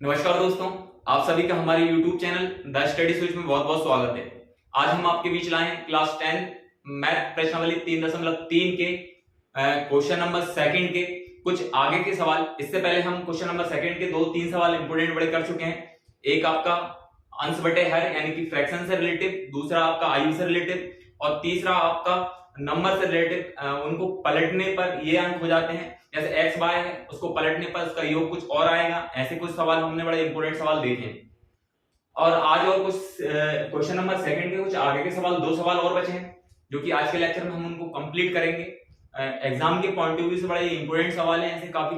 नमस्कार दोस्तों, आप सभी का हमारे YouTube channel the study switch में बहुत बहुत स्वागत है। आज हम आपके बीच लाए हैं क्लास 10 मैथ प्रश्नावली 3.3 के क्वेश्चन नंबर सेकंड के कुछ आगे के सवाल। इससे पहले हम क्वेश्चन नंबर सेकंड के 2-3 सवाल इंपोर्टेंट बड़े कर चुके हैं। एक आपका अंश बटे हर यानी कि फ्रैक्शन से रिलेटिव, दूसरा आपका आयु से रिलेटिव और तीसरा आपका नंबर से रिलेटिव। उनको पलटने पर ये अंक हो जाते हैं। जैसे एक्स वाई है, उसको पलटने पर उसका योग कुछ और आएगा। ऐसे कुछ सवाल हमने बड़े इंपोर्टेंट सवाल देखे। और आज और कुछ क्वेश्चन नंबर सेकंड के कुछ आगे के सवाल, 2 सवाल और बचे हैं जो कि आज के लेक्चर में हम उनको कंप्लीट करेंगे। एग्जाम के पॉइंट ऑफ व्यू से बड़े इंपोर्टेंट सवाल हैं। ऐसे काफी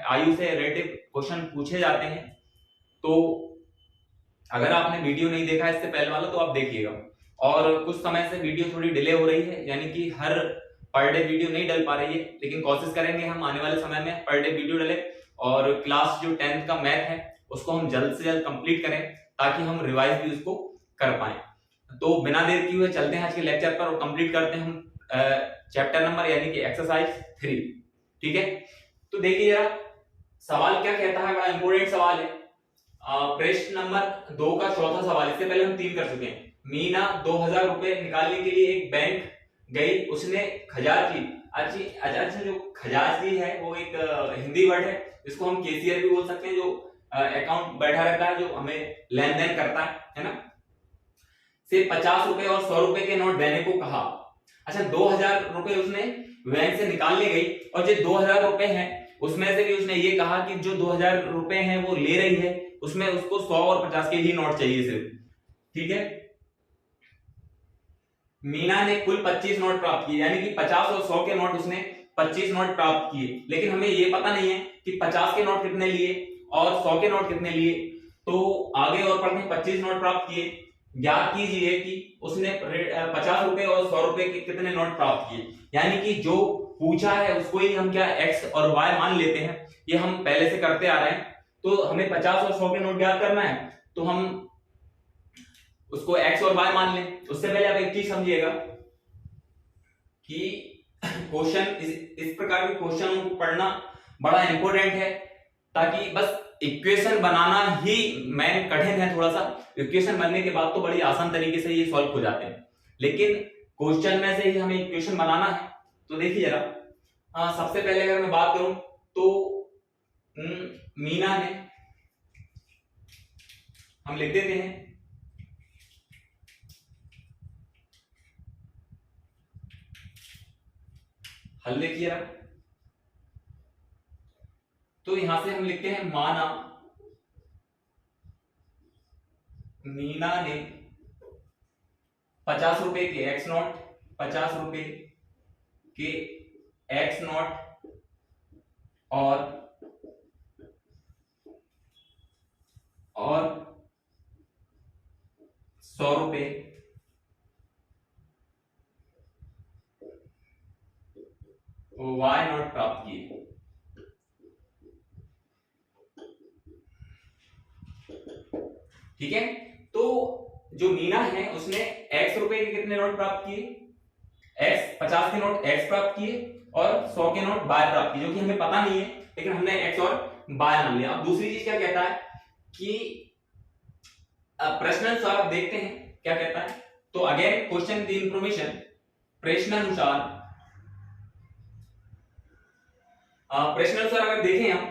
आयु से रिलेटिव क्वेश्चन पूछे जाते हैं। तो अगर आपने वीडियो नहीं देखा इससे पहले वाला तो आप देखिएगा। और कुछ समय से वीडियो थोड़ी डिले हो रही है, यानी कि हर पर डे वीडियो नहीं डल पा रही है, लेकिन कोशिश करेंगे हम आने वाले समय में पर डे वीडियो डले और क्लास जो 10th का मैथ है उसको हम जल्द से जल्द कंप्लीट करें ताकि हम रिवाइज भी उसको कर पाए। तो बिना देर किए हुए चलते हैं आज के लेक्चर पर और कंप्लीट करते हैं हम चैप्टर नंबर यानी कि एक्सरसाइज 3। ठीक है, तो देखिए जरा सवाल क्या कहता है, बड़ा इंपोर्टेंट सवाल है। प्रश्न नंबर 2 का चौथा सवाल, इससे पहले हम 3 कर चुके हैं। मीना 2000 रुपए निकालने के लिए एक बैंक गई, उसने खजांची, अच्छा जो खजांची है वो एक हिंदी वर्ड है, इसको हम कैशियर भी बोल सकते हैं, जो अकाउंट बैठा रहता है, जो हमें लेन देन करता है ना, से 50 रुपए और 100 रुपए के नोट देने को कहा। अच्छा, 2000 रुपए उसने बैंक से निकालने गई और जो 2000 रुपए हैं उसमें से भी उसने ये कहा कि जो 2000 रुपए हैं वो ले रही है, उसमें उसको 100 और 50 के ही नोट चाहिए सिर्फ। ठीक है, मीना ने कुल 25 नोट प्राप्त किए, यानी कि 50 और 100 के नोट उसने 25 नोट प्राप्त किए, लेकिन हमें ये पता नहीं है कि 50 के नोट कितने लिए और 100 के नोट कितने लिए। तो आगे और पढ़ते हैं। 25 नोट प्राप्त किए, ज्ञात कीजिए कि उसने 50 रुपए और 100 रुपए के कितने नोट प्राप्त किए। यानी कि जो पूछा है उसको ही हम क्या एक्स और वाई मान लेते हैं, ये हम पहले से करते आ रहे हैं। तो हमें 50 और 100 के नोट ज्ञात करना है तो हम उसको x और y मान लें। उससे पहले आप एक चीज समझिएगा कि क्वेश्चन इस प्रकार के क्वेश्चनों को पढ़ना बड़ा इंपॉर्टेंट है, ताकि बस इक्वेशन बनाना ही मेन कठिन है थोड़ा सा। इक्वेशन बनने के बाद तो बड़ी आसान तरीके से ये सॉल्व हो जाते हैं, लेकिन क्वेश्चन में से ही हमें इक्वेशन बनाना है। तो देखिए जरा, सबसे पहले अगर मैं बात करूं तो मीना ने, हम लिख देते हैं हल। देखिए तो यहां से हम लिखते हैं माना मीना ने 50 रुपए के एक्स नोट, 50 रुपए के एक्स नोट और 100 रुपए वाई नोट प्राप्त किए। ठीक है, तो जो मीना है उसने x रुपए के कितने नोट प्राप्त किए, x 50 के नोट x प्राप्त किए और 100 के नोट y प्राप्त किए, जो कि हमें पता नहीं है, लेकिन हमने x और y मान लिया। अब दूसरी चीज क्या कहता है कि प्रश्नानुसार देखते हैं क्या कहता है। तो अगेन क्वेश्चन द इंफॉर्मेशन, प्रश्नानुसार अगर देखें हम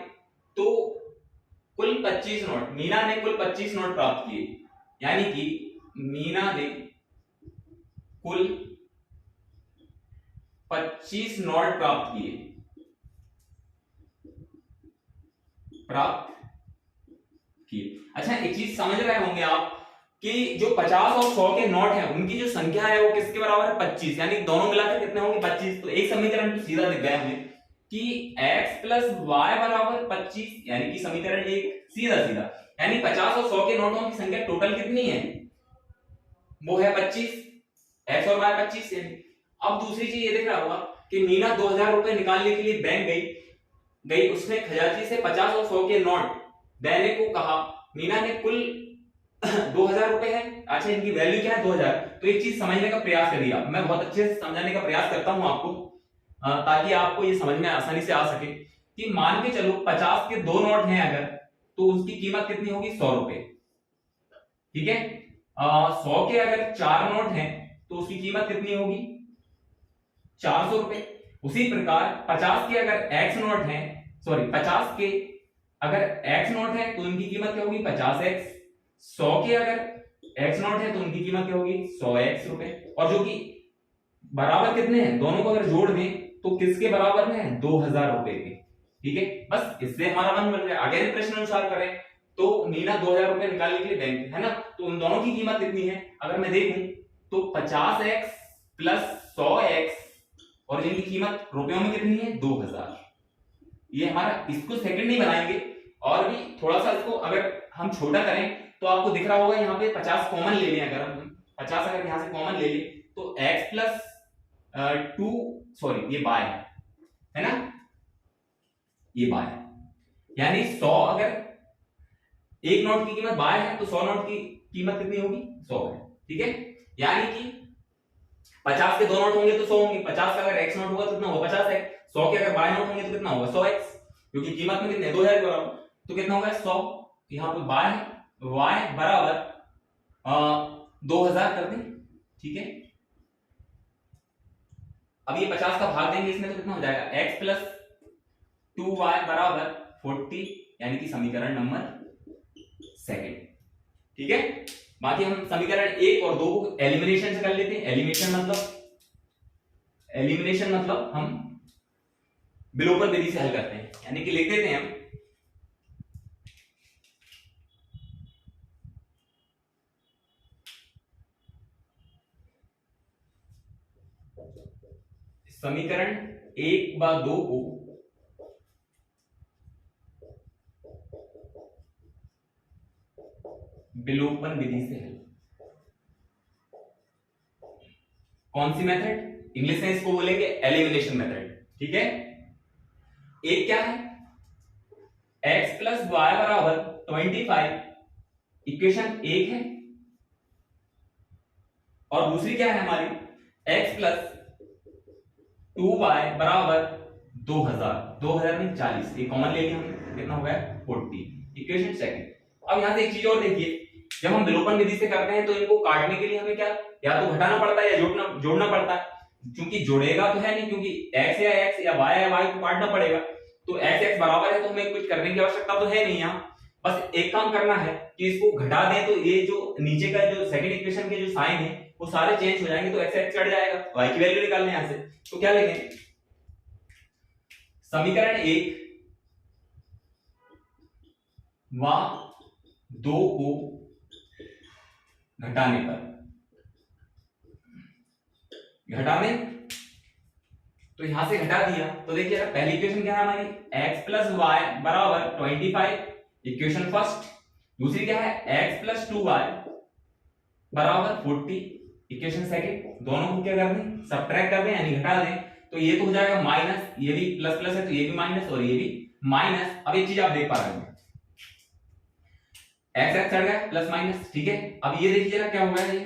तो कुल 25 नोट, मीना ने कुल 25 नोट प्राप्त किए, यानी कि मीना ने कुल 25 नोट प्राप्त किए। अच्छा, एक चीज समझ रहे होंगे आप कि जो 50 और 100 के नोट हैं उनकी जो संख्या है वो किसके बराबर है, 25, यानी दोनों मिलाकर कितने होंगे, 25। तो एक समीकरण तो सीधा दिख गया हमें कि x प्लस वाई बराबर 25, यानी कि समीकरण एक सीधा, यानी 50 और 100 के नोटों की संख्या टोटल कितनी है, वो है 25, x और y 25 है। अब दूसरी चीज ये देख रहा होगा कि मीना 2000 रुपए निकालने के लिए बैंक गई, उसने खजांची से 50 और 100 के नोट देने को कहा। मीना ने कुल 2000 रुपए है, अच्छा इनकी वैल्यू क्या है 2000। तो एक चीज समझने का प्रयास करिए आप, मैं बहुत अच्छे से समझाने का प्रयास करता हूं आपको, ताकि आपको ये समझ में आसानी से आ सके कि मान के चलो 50 के 2 नोट हैं अगर, तो उसकी कीमत कितनी होगी, 100 रुपए। ठीक है, 100 के अगर 4 नोट हैं तो उसकी कीमत कितनी होगी, 400 रुपए। उसी प्रकार 50 के अगर x नोट है, सॉरी 50 के अगर x नोट है तो उनकी कीमत क्या होगी, 50x। 100 के अगर x नोट है तो उनकी कीमत क्या होगी, 100x रुपए। और जो कि बराबर कितने हैं, दोनों को अगर जोड़ दें तो किसके बराबर में है, 2000 रुपए के। ठीक है, बस इससे हमारा मन बन गया। अगर प्रश्न अनुसार करें तो मीना 2000 रुपए निकालने के लिए बैंक है ना, तो उन दोनों की कीमत कितनी है, अगर मैं देखूं तो 50x प्लस 100x और इनकी कीमत रुपयों में कितनी है, 2000। ये हमारा, इसको सेकंड नहीं बनाएंगे और भी थोड़ा सा इसको अगर हम छोटा करें तो आपको दिख रहा होगा यहाँ पे 50 कॉमन ले लें। अगर हम 50 अगर यहाँ से कॉमन ले लें तो x प्लस 2, सॉरी ये बाय है ना, ये बाय, यानी 100 अगर एक नोट की कीमत बाय है तो 100 नोट की कीमत कितनी होगी, 100 है। ठीक है, यानी कि 50 के 2 नोट होंगे तो 100 होंगे, 50 का अगर x नोट होगा तो कितना होगा, 50 है। 100 के अगर बाय नोट होंगे तो कितना होगा, 100x, क्योंकि कीमत में कितने 2000 के बराबर, तो कितना होगा 100, यहाँ पे बाय है, y बराबर 2000 कर दें। ठीक है, अब ये 50 का भाग देंगे इसमें तो कितना हो जाएगा, x प्लस 2y बराबर 40, यानी कि समीकरण नंबर सेकंड। ठीक है, बाकी हम समीकरण 1 और 2 को एलिमिनेशन से कर लेते हैं। एलिमिनेशन मतलब हम विलोपन विधि से हल करते हैं, यानी कि लिख देते हैं हम समीकरण 1 व 2 को विलोपन विधि से हल। कौन सी मेथड, इंग्लिश में इसको बोलेंगे एलिमिनेशन मेथड। ठीक है, एक क्या है, x प्लस वाई बराबर 25, इक्वेशन एक है, और दूसरी क्या है हमारी, x प्लस 2y बराबर 2000 में 40, ये कॉमन ले लिया हमने, कितना हो गया 40, इक्वेशन सेकंड। अब यहां से एक चीज और देखिए, जब हम विलोपन विधि से करते हैं तो इनको काटने के लिए हमें क्या, या तो घटाना पड़ता है या जोड़ना पड़ता है। क्योंकि जोड़ेगा तो है नहीं, क्योंकि x या x या y को काटना पड़ेगा, तो x बराबर है तो हमें कुछ करने की आवश्यकता तो है नहीं। यहाँ बस एक काम करना है कि इसको घटा दें तो ये जो नीचे का जो सेकंड इक्वेशन के जो साइन है वो सारे चेंज हो जाएंगे, तो x कट जाएगा, y की वैल्यू निकालने यहां से, तो क्या लिखें, समीकरण 1 व 2 को घटाने तो यहां से घटा दिया तो देखिए पहली इक्वेशन क्या है हमारी, x प्लस वाई बराबर 25, इक्वेशन फर्स्ट। दूसरी क्या है, x प्लस 2y बराबर 40, इक्वेशन सेकंड। दोनों को क्या कर दें, सबट्रैक्ट कर दें यानी घटा दें, तो ये तो हो जाएगा माइनस, ये भी प्लस प्लस है तो ये भी माइनस और ये भी माइनस। अब एक चीज आप देख पा रहे हैं, x चढ़ गया प्लस माइनस। ठीक है, अब ये देखिए ना क्या हो गया,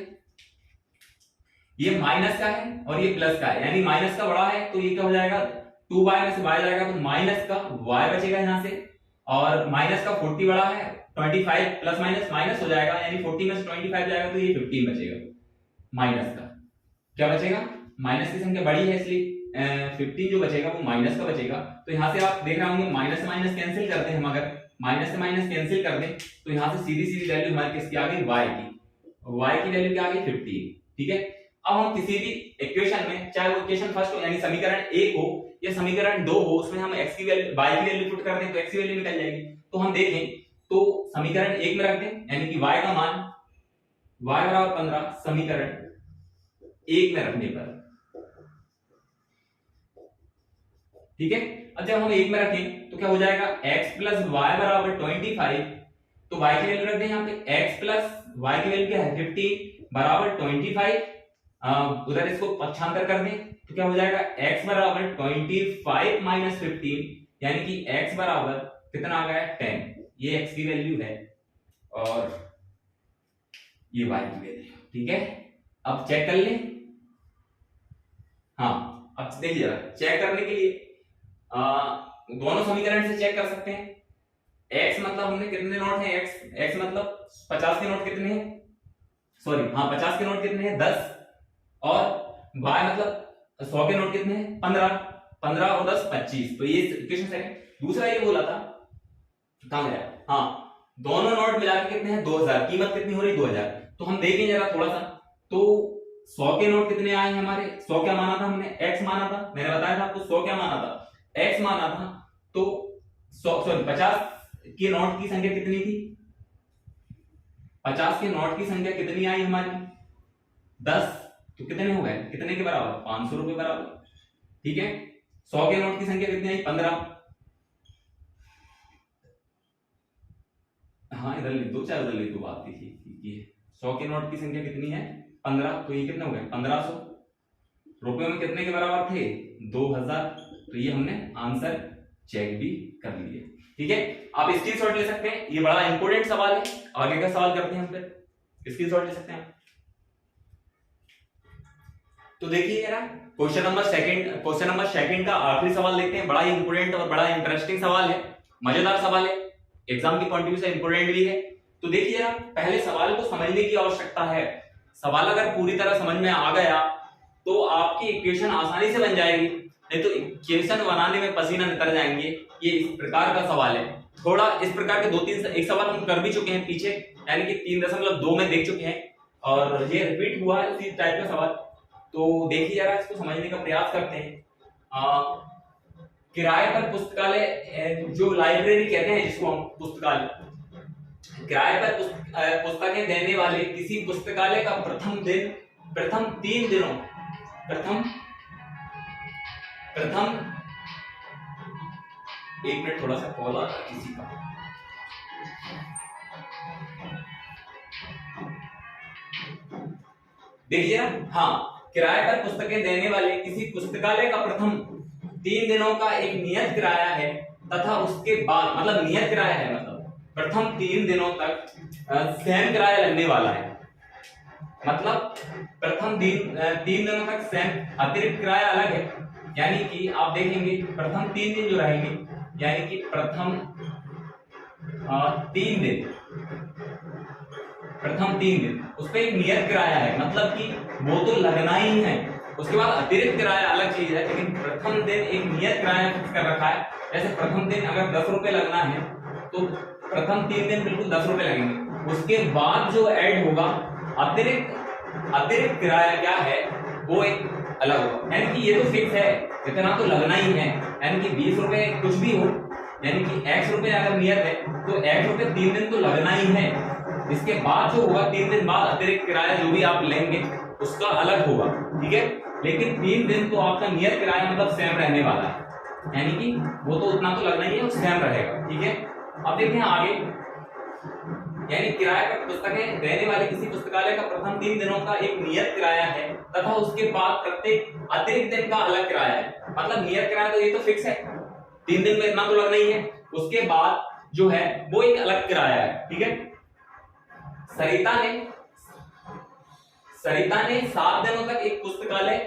ये माइनस का है और ये प्लस का है, यानी माइनस का बड़ा है तो ये क्या हो जाएगा, 2y में से y जाएगा तो माइनस का y बचेगा यहां से, और माइनस का 40 बड़ा है, 25 प्लस माइनस माइनस हो जाएगा, यानी 40 में से 25 जाएगा तो ये 15 बचेगा। माइनस का क्या बचेगा, माइनस की संख्या बड़ी है इसलिए 15 जो बचेगा वो माइनस का बचेगा। तो यहां से आप देख रहे होंगे माइनस से माइनस कैंसिल करते हैं हम, अगर माइनस से माइनस कैंसिल कर दें तो यहां से सीधी सीधी वैल्यू हमारी किसकी आ गई, y की वैल्यू क्या आ गई 15। ठीक है, अब हम किसी भी इक्वेशन में, चाहे वो इक्वेशन फर्स्ट हो यानी समीकरण 1 हो या समीकरण 2 हो, उसमें हम x की वैल्यू y की वैल्यू पुट कर दें तो x की वैल्यू निकल जाएगी। तो हम देखें तो समीकरण 1 में रख दें, यानी कि y का मान y बराबर 15 समीकरण 1 में रखने पर। ठीक है, अब जब हम 1 में रखें तो क्या हो जाएगा, x प्लस वाई बराबर 25, तो y की वैल्यू रख दें यहाँ पे, x प्लस y की वैल्यू क्या है 15 बराबर 25, उधर इसको पक्षांतर कर दें तो क्या हो जाएगा, x बराबर 25 माइनस 15, यानी कि x बराबर कितना आ गया 10, ये x की वैल्यू है और ये y की वैल्यू। ठीक है, अब चेक कर लें। हाँ, अब देखिए चेक करने के लिए दोनों समीकरण से चेक कर सकते हैं। एक्स मतलब हमने कितने नोट हैं, एक्स मतलब 50 के नोट कितने हैं, सॉरी हाँ 50 के नोट कितने हैं 10, और वाई मतलब 100 के नोट कितने हैं 15, 15 और 10 25। तो ये इक्वेशन सेकंड। दूसरा ये बोला था कहां गया, हाँ दोनों नोट मिला के कितने हैं 2000, कीमत कितनी हो रही 2000। तो हम देखें जरा थोड़ा सा, तो 100 के नोट कितने आए हमारे, 100 क्या माना था हमने, x माना था, मैंने बताया था आपको 100 क्या माना था, x माना था। तो 100 सॉरी 50 के नोट की संख्या कितनी थी, 50 के नोट की संख्या कितनी आई हमारी 10, तो कितने हो गए, कितने के बराबर 500 रुपए बराबर, ठीक है। 100 के नोट की संख्या कितनी आई 15, हाँ इधर लिख दो चाहे उधर लिख दो, बात देखिए 100 के नोट की संख्या कितनी है 15, तो ये कितने हो गए 1500 रुपए में कितने के बराबर थे 2000। तो ये हमने आंसर चेक भी कर लिए, ठीक है। आप स्क्रीनशॉट ले सकते हैं, ये बड़ा इंपॉर्टेंट सवाल है। आगे का सवाल करते हैं हम, फिर स्क्रीनशॉट ले सकते हैं। तो देखिए जरा क्वेश्चन नंबर सेकंड का आखिरी सवाल देखते हैं। बड़ा ही इंपॉर्टेंट और बड़ा इंटरेस्टिंग सवाल है, मजेदार सवाल है, एग्जाम की पॉइंट ऑफ व्यू से इंपॉर्टेंट भी है। तो देखिए जरा पहले सवाल को समझने की आवश्यकता है। सवाल अगर पूरी तरह समझ में आ गया तो आपकी इक्वेशन आसानी से बन जाएगी, नहीं तो इक्वेशन बनाने में पसीना नितर जाएंगे। ये इस प्रकार का सवाल है, थोड़ा इस प्रकार के 2-3 एक सवाल हम कर भी चुके हैं पीछे, यानी कि 3.2 में देख चुके हैं, और ये रिपीट हुआ है उसी टाइप का सवाल। तो देखिए जरा इसको समझने का प्रयास करते हैं। किराए पर पुस्तकालय, जो लाइब्रेरी कहते हैं जिसको हम पुस्तकालय, किराए पर पुस्तकें देने वाले किसी पुस्तकालय का प्रथम 3 दिनों प्रथम 1 मिनट थोड़ा सा कॉल आ रहा है किसी का। देखिए हाँ, किराए पर पुस्तकें देने वाले किसी पुस्तकालय का प्रथम 3 दिनों का एक नियत किराया है तथा उसके बाद, मतलब नियत किराया है मतलब प्रथम 3 दिनों तक सेम किराया लगने वाला है। मतलब प्रथम 3 दिनों तक सेम, अतिरिक्त किराया अलग है। यानी कि आप देखेंगे प्रथम 3 दिन जो रहेंगे, यानी कि प्रथम 3 दिन उस पर एक नियत किराया है, मतलब कि वो तो लगना ही है। उसके बाद अतिरिक्त किराया अलग चीज है, लेकिन प्रथम दिन एक नियत किराया फिक्स कर रखा है। जैसे प्रथम दिन अगर 10 रुपए लगना है तो प्रथम 3 दिन बिल्कुल 10 रुपए लगेंगे। उसके बाद जो ऐड होगा अतिरिक्त किराया क्या है वो एक अलग होगा। यानी कि ये तो फिक्स है, इतना तो लगना ही है। यानी कि 20 रुपए कुछ भी हो, यानी कि x रुपए अगर नियत है तो x रुपए 3 दिन तो लगना ही है। इसके बाद जो होगा 3 दिन बाद अतिरिक्त किराया जो भी आप लेंगे उसका अलग होगा, ठीक है। लेकिन 3 दिन तो आपका नियत किराया मतलब सेम रहने वाला है, यानी कि वो तो उतना तो लगना ही है, सेम रहेगा, ठीक है। अब देखते हैं आगे, यानी किराए पर पुस्तकें देने वाले किसी पुस्तकालय का प्रथम 3 दिनों का एक नियत किराया है तथा उसके बाद प्रत्येक अतिरिक्त दिन का अलग किराया है। मतलब नियत किराया तो ये तो फिक्स है, 3 दिन में इतना तो लगना ही है। उसके बाद जो है वो एक अलग किराया है, ठीक है। सरिता ने 7 दिनों तक एक पुस्तकालय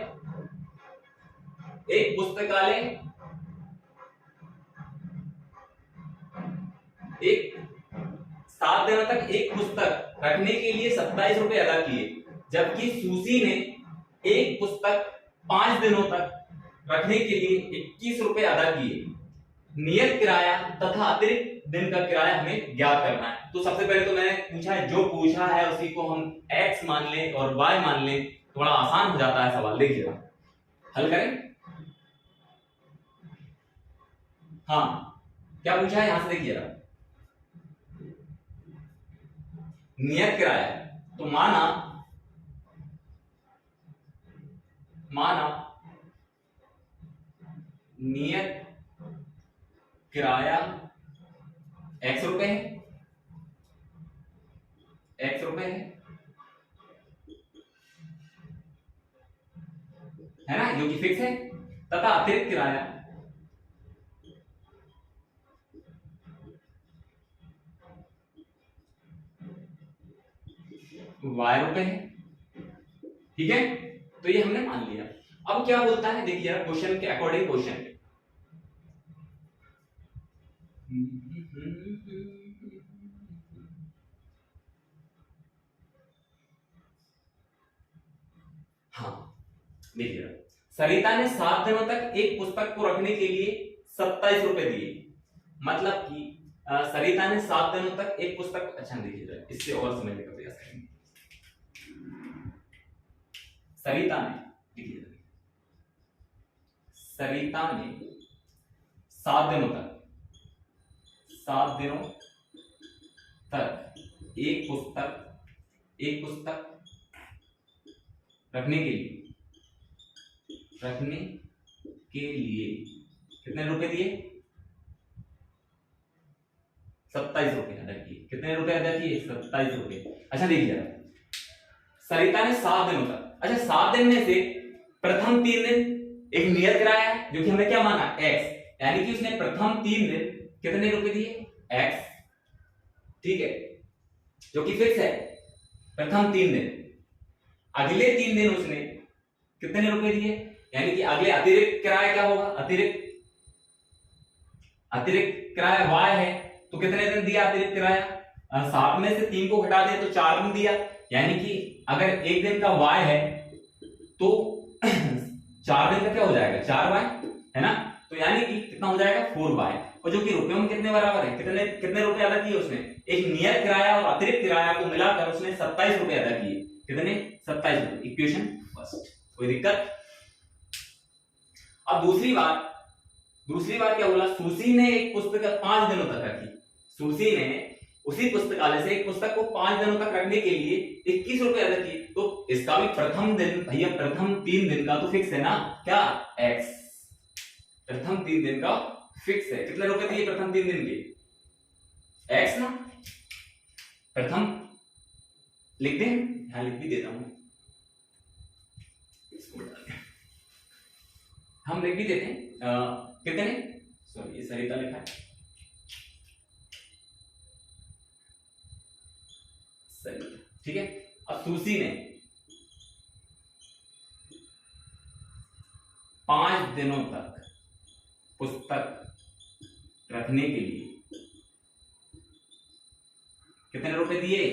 7 दिनों तक एक पुस्तक रखने के लिए 27 रुपए अदा किए, जबकि सुसी ने एक पुस्तक 5 दिनों तक रखने के लिए 21 रुपए अदा किए। नियत किराया तथा अतिरिक्त दिन का किराया हमें ज्ञात करना है। तो सबसे पहले तो मैंने पूछा है, जो पूछा है उसी को हम x मान लें और y मान लें, थोड़ा आसान हो जाता है सवाल। देखिए हल करें। हाँ क्या पूछा है यहां से देखिएगा, नियत किराया, तो माना नियत किराया x रुपए है ना, जो कि फिक्स है, तथा अतिरिक्त किराया y रुपए है, ठीक है। तो ये हमने मान लिया। अब क्या बोलता है देखिए क्वेश्चन के अकॉर्डिंग, क्वेश्चन हाँ देखिए, सरिता ने 7 दिनों तक एक पुस्तक को रखने के लिए 27 रुपए दिए। मतलब कि सरिता ने 7 दिनों तक एक पुस्तक, अच्छा देखिए इससे और समझने का प्रयास करेंगे। सरिता ने, देखिए सरिता ने 7 दिनों तक एक पुस्तक रखने के लिए कितने रुपए दिए? 27 रुपए अदा किए। कितने रुपए अदा किए? 27 रुपए। अच्छा देखिए जरा, सरिता ने 7 दिनों तक, अच्छा 7 दिन में से प्रथम 3 दिन एक नियत किराया है जो कि हमने क्या माना? x, यानी कि उसने प्रथम 3 दिन कितने रुपए दिए? x, ठीक है, जो कि फिक्स है प्रथम 3 दिन। अगले 3 दिन उसने कितने रुपए दिए? यानी कि अगले अतिरिक्त किराया क्या होगा? अतिरिक्त किराया y है, तो कितने दिन दिया अतिरिक्त किराया? 7 में से 3 को घटा दे तो 4 दिन दिया। यानी कि अगर एक दिन का y है तो 4 दिन का क्या हो जाएगा? 4y, है ना? तो यानी कि कितना हो जाएगा? 4y, और जो कि रुपयों में कितने बराबर है? कितने रुपए अदा किए उसने? एक नियत किराया और अतिरिक्त किराया को मिलाकर उसने 27 रुपए अदा किए। कितने? 27 रुपए। इक्वेशन फर्स्ट, कोई दिक्कत? अब दूसरी बार क्या बोला? सुशी ने एक पुस्तक 5 दिनों तक रखी। सुशी ने उसी पुस्तकालय से एक पुस्तक को 5 दिनों तक रखने के लिए 21 रुपए अदा किए। तो इसका भी प्रथम दिन, भैया प्रथम 3 दिन का तो फिक्स है ना, क्या? x, प्रथम 3 दिन का फिक्स है। कितने रुपए दिए प्रथम 3 दिन के? x ना, प्रथम लिख दें, यहां लिख भी देता हूं, हम लिख भी देते हैं कितने, सॉरी ये सरिता लिखा है, सरिता, ठीक है। अब सुशी ने 5 दिनों तक पुस्तक रखने के लिए कितने रुपए दिए?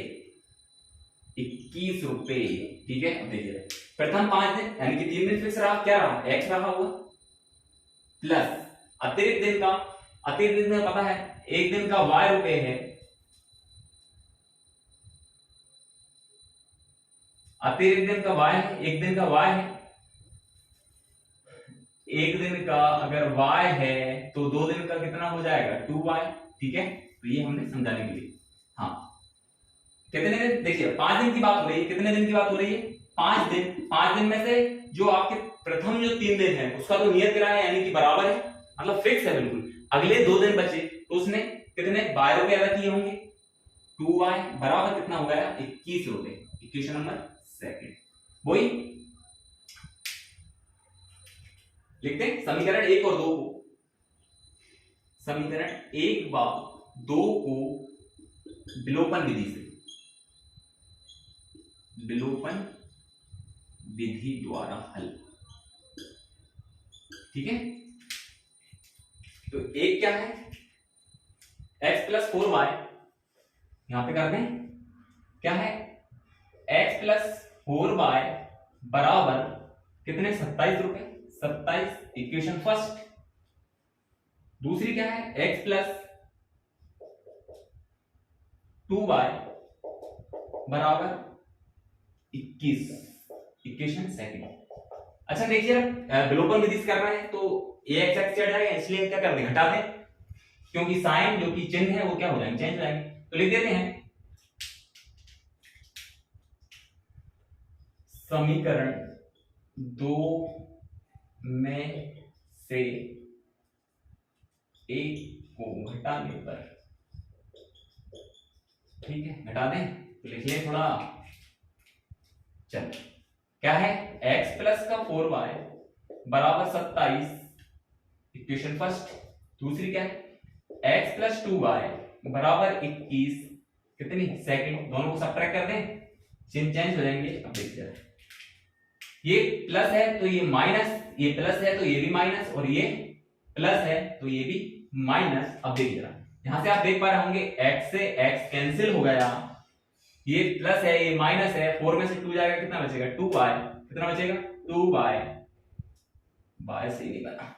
21 रुपए, ठीक है। अब देखिए प्रथम 5 दिन यानी कि 3 दिन फिक्स रहा, क्या रहा? x रहा हुआ, प्लस अतिरिक्त दिन में पता है एक दिन का y रुपए है, अतिरिक्त दिन का y है, एक दिन का y है, एक दिन का अगर y है तो 2 दिन का कितना हो जाएगा? 2y, ठीक है। तो ये हमने समझाने के लिए, हाँ कितने दिन, देखिए 5 दिन की बात हो रही है। कितने दिन की बात हो रही है? 5 दिन। 5 दिन में से जो आपके प्रथम जो 3 दिन है उसका तो नियत किराया यानी कि बराबर है, मतलब फिक्स है बिल्कुल। अगले 2 दिन बचे तो उसने कितने y रुपए अदा किए होंगे? 2y बराबर कितना हो गया? 21 रुपए। इक्वेशन नंबर सेकंड, वही लिखते हैं समीकरण 1 और 2 को, समीकरण 1 व 2 को विलोपन विधि द्वारा हल, ठीक है। तो एक क्या है? x प्लस 4y, यहां पे कर दें, क्या है? x प्लस 4y बराबर कितने? 27 रुपए, 27, इक्वेशन फर्स्ट। दूसरी क्या है? x प्लस 2y बराबर 21, इक्वेशन सेकंड। अच्छा देखिए विलोपन विधि से कर रहे हैं तो ax x चढ़ जाएगा, इसलिए क्या कर दें? हटा दें, क्योंकि साइन जो कि चिन्ह है वो क्या हो जाएंगे? चेंज हो जाएंगे। तो लिख देते हैं समीकरण 2 में से एक को घटाने पर, ठीक है घटा दें, तो लिख लें थोड़ा, चल क्या है? x प्लस का 4y बराबर 27, इक्वेशन फर्स्ट। दूसरी क्या है? x प्लस 2y बराबर 21, कितनी? सेकंड। दोनों को सबट्रैक्ट कर दें, चिन्ह चेंज हो जाएंगे। अब देखिए ये प्लस है तो ये माइनस, ये प्लस है तो ये भी माइनस, और ये प्लस है तो ये भी माइनस। अब देखिए यहां से आप देख पा रहे होंगे x से x कैंसिल हो गया, ये प्लस है ये माइनस है, 4 में से 2 जाएगा कितना बचेगा 2y, कितना बचेगा 2y, बाय से नहीं बना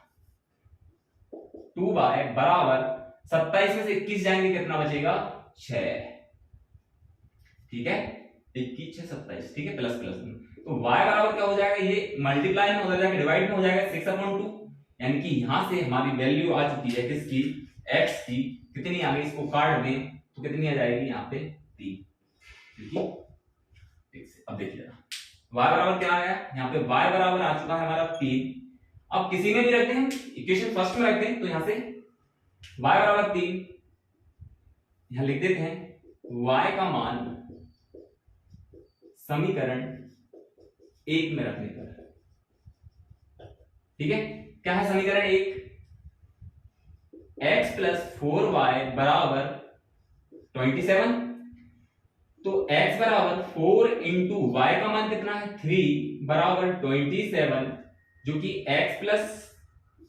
2y बराबर 27 में से 21 जाएंगे कितना बचेगा 6, ठीक है 21 6 27, ठीक है प्लस प्लस तो y बराबर क्या हो जाएगा, ये मल्टीप्लाई में हो जाएगा डिवाइड में हो जाएगा 6/2, यानी कि यहां से हमारी वैल्यू आ चुकी है किसकी x की, कितनी आ गई, इसको काट दें तो कितनी आ जाएगी यहाँ पे 3, अब देखिए y बराबर क्या आया, यहाँ पे y बराबर आ चुका है हमारा 3। अब किसी में भी रखते हैं इक्वेशन फर्स्ट में रखते हैं तो यहां से y बराबर 3 यहां लिख देते हैं, y का मान समीकरण 1 में रखने पर, ठीक है क्या है समीकरण 1, x प्लस 4y बराबर 27, तो x बराबर 4 इंटू y का मान कितना है 3 बराबर 27, जो कि x प्लस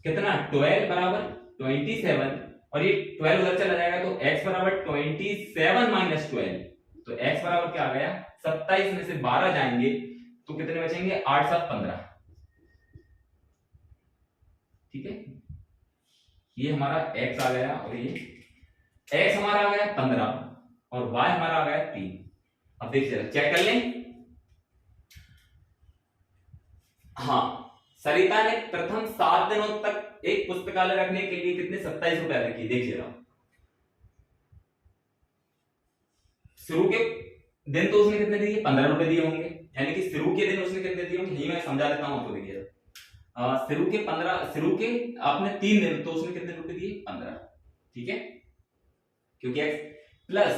कितना 12 बराबर 27, और ये 12 उधर चला जाएगा तो x बराबर 27 माइनस 12, तो x बराबर क्या आ गया 27 में से 12 जाएंगे तो कितने बचेंगे 8 7 15, ठीक है ये हमारा x आ गया, और ये x हमारा आ गया 15 और y हमारा आ गया 3। अब देखिए चेक कर लें, हाँ सरिता ने प्रथम 7 दिनों तक एक पुस्तकालय रखने के लिए कितने 27 रुपए रखी, देखिएगा शुरू के दिन तो उसने कितने दिए 15 रुपए दिए होंगे, यानी कि शुरू के दिन उसने कितने दिए होंगे, यही मैं समझा देता हूं आपको, देखिए शुरू के आपने 3 दिन तो उसने कितने रुपए दिए 15, ठीक है क्योंकि x प्लस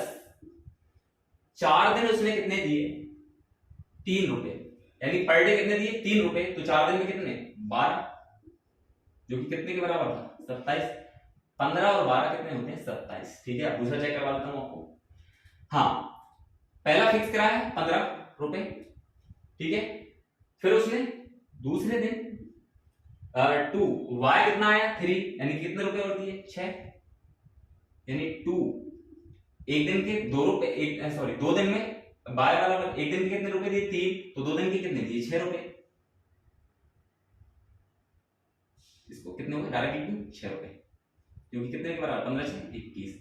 4 दिन उसने कितने दिए 3 रुपए, यानी पर डे कितने दिए 3 रुपए, तो 4 दिन में कितने 12, जो कि कितने के बराबर था 27, 15 और 12 कितने होते हैं 27, ठीक है दूसरा चेक करवा देता हूं आपको, हाँ पहला फिक्स कराया 15 रुपए, ठीक है फिर उसने दूसरे दिन 2 y कितना आया 3, यानी कितने रुपए होती है 6, यानी 2 एक दिन के 2 रुपए, सॉरी 2 दिन में y बराबर एक दिन के कितने रुपए दिए 3, तो 2 दिन के कितने दिए 6 रुपए, इसको कितने हुए डायरेक्ट 6 रुपए, क्योंकि कितने के बराबर 15 6 21,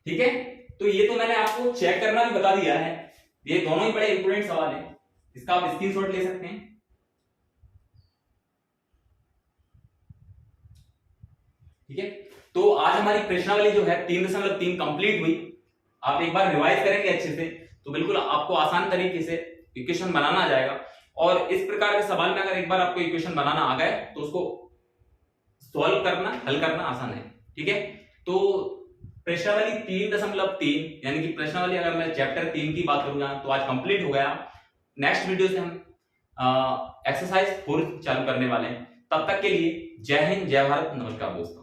ठीक है तो ये तो मैंने आपको चेक करना भी बता दिया है, ये दोनों ही बड़े इंपोर्टेंट सवाल हैं, इसका आप स्क्रीनशॉट ले सकते हैं, ठीक है तो आज हमारी प्रश्नावली जो है 3.3 कंप्लीट हुई, आप एक बार रिवाइज करेंगे अच्छे से तो बिल्कुल आपको आसान तरीके से इक्वेशन बनाना आ जाएगा, और इस प्रकार के सवाल में अगर एक बार आपको इक्वेशन बनाना आ गए तो उसको सॉल्व करना हल करना आसान है, ठीक है तो प्रश्नावली 3.3 यानी कि प्रश्नावली अगर मैं चैप्टर 3 की बात करूंगा तो आज कंप्लीट हो गया। नेक्स्ट वीडियो से हम एक्सरसाइज 4 चालू करने वाले हैं, तब तक के लिए जय हिंद जय भारत, नमस्कार दोस्तों।